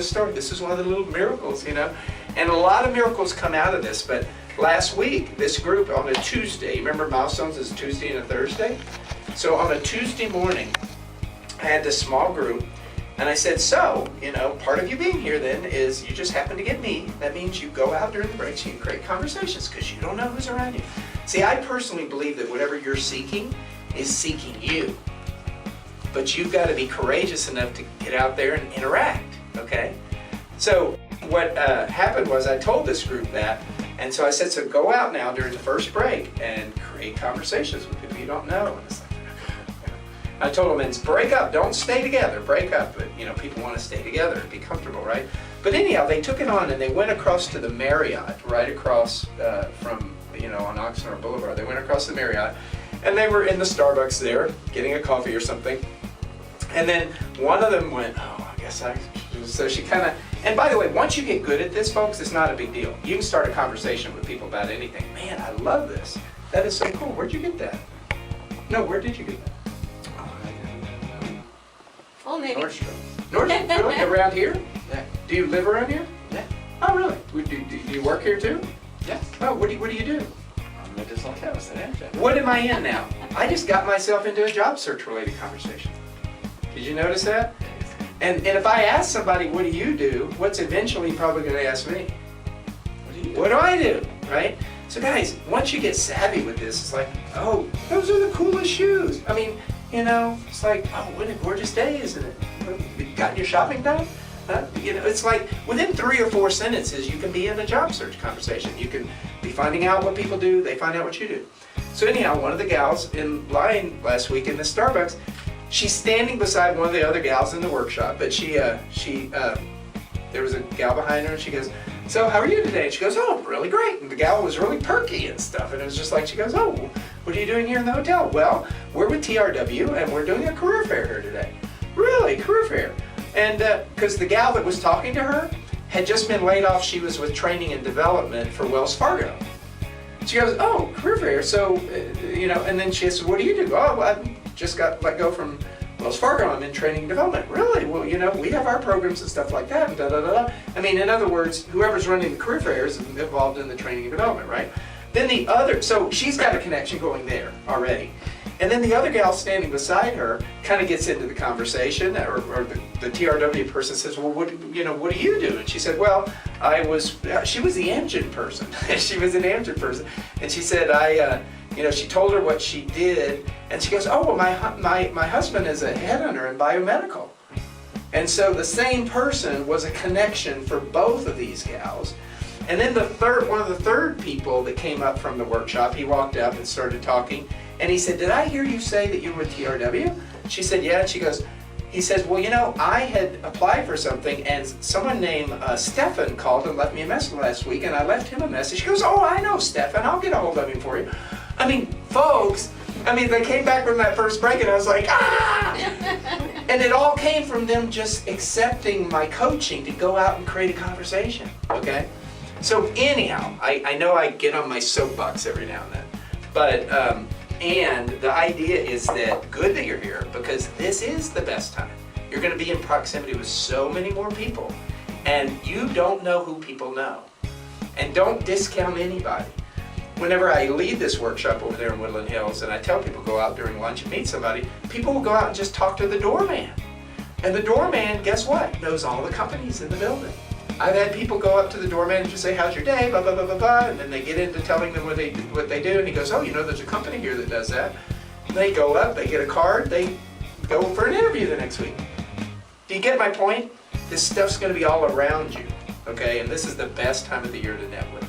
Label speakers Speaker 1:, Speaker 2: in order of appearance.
Speaker 1: story. This is one of the little miracles, you know. And a lot of miracles come out of this. But last week, this group on a Tuesday, remember Milestones is Tuesday and a Thursday? So on a Tuesday morning, I had this small group, and I said, so, you know, part of you being here then is you just happen to get me. That means you go out during the breaks and you create conversations because you don't know who's around you. See, I personally believe that whatever you're seeking is seeking you. But you've got to be courageous enough to get out there and interact, okay? So what happened was I told this group that, and so I said, so go out now during the first break and create conversations with people you don't know. And it's like, I told them, it's break up, don't stay together, break up. But, you know, people want to stay together and be comfortable, right? But anyhow, they took it on and they went across to the Marriott, right across from, you know, on Oxnard Boulevard. They went across the Marriott and they were in the Starbucks there getting a coffee or something. And then one of them went, oh, I guess I, so she kind of, and by the way, once you get good at this, folks, it's not a big deal. You can start a conversation with people about anything. Man, I love this. That is so cool. Where'd you get that? No, where did you get that?
Speaker 2: Old Navy.
Speaker 1: Nordstrom. Nordstrom, really? Around here?
Speaker 3: Yeah.
Speaker 1: Do you live around here?
Speaker 3: Yeah.
Speaker 1: Oh, really? Do you work here too?
Speaker 3: Yeah.
Speaker 1: Oh, what do you do?
Speaker 3: I'm a medicinal chemist at Amgen.
Speaker 1: What am I in now? I just got myself into a job search related conversation. Did you notice that? And if I ask somebody, what do you do? What's eventually probably going to ask me?
Speaker 3: What do you do?
Speaker 1: What do I do? Right? So guys, once you get savvy with this, it's like, oh, those are the coolest shoes. I mean, you know, it's like, oh, what a gorgeous day, isn't it? You got your shopping done? You know, it's like within 3 or 4 sentences, you can be in a job search conversation. You can be finding out what people do. They find out what you do. So anyhow, one of the gals in line last week in the Starbucks, she's standing beside one of the other gals in the workshop, but there was a gal behind her and she goes, so how are you today? And she goes, oh, really great. And the gal was really perky and stuff. And it was just like, she goes, oh, what are you doing here in the hotel? Well, we're with TRW and we're doing a career fair here today. Really? Career fair? And because the gal that was talking to her had just been laid off. She was with training and development for Wells Fargo. She goes, oh, career fair. So, you know, and then she says, what do you do? Oh, well, I just got let go from Wells Fargo. I'm in training and development. Really? Well, you know, we have our programs and stuff like that. And da da da da. I mean, in other words, whoever's running the career fair is involved in the training and development, right? Then the other, so she's got a connection going there already. And then the other gal standing beside her kind of gets into the conversation, or the TRW person says, well, what do you do? And she said, well, she was the Amgen person. She was an Amgen person. And she said, she told her what she did. And she goes, oh, well, my husband is a headhunter in biomedical. And so the same person was a connection for both of these gals. And then one of the third people that came up from the workshop, he walked up and started talking. And he said, did I hear you say that you were with TRW? She said, yeah. And he says, well, you know, I had applied for something and someone named Stefan called and left me a message last week and I left him a message. She goes, oh, I know Stefan. I'll get a hold of him for you. I mean, folks, they came back from that first break and I was like, ah! And it all came from them just accepting my coaching to go out and create a conversation, okay? So anyhow, I know I get on my soapbox every now and then, but, and the idea is that good that you're here because this is the best time. You're going to be in proximity with so many more people and you don't know who people know. And don't discount anybody. Whenever I lead this workshop over there in Woodland Hills and I tell people go out during lunch and meet somebody, people will go out and just talk to the doorman. And the doorman, guess what? Knows all the companies in the building. I've had people go up to the doorman and just say, how's your day, blah, blah, blah, blah, blah, and then they get into telling them what they do, and he goes, oh, you know, there's a company here that does that. And they go up, they get a card, they go for an interview the next week. Do you get my point? This stuff's going to be all around you, okay? And this is the best time of the year to network.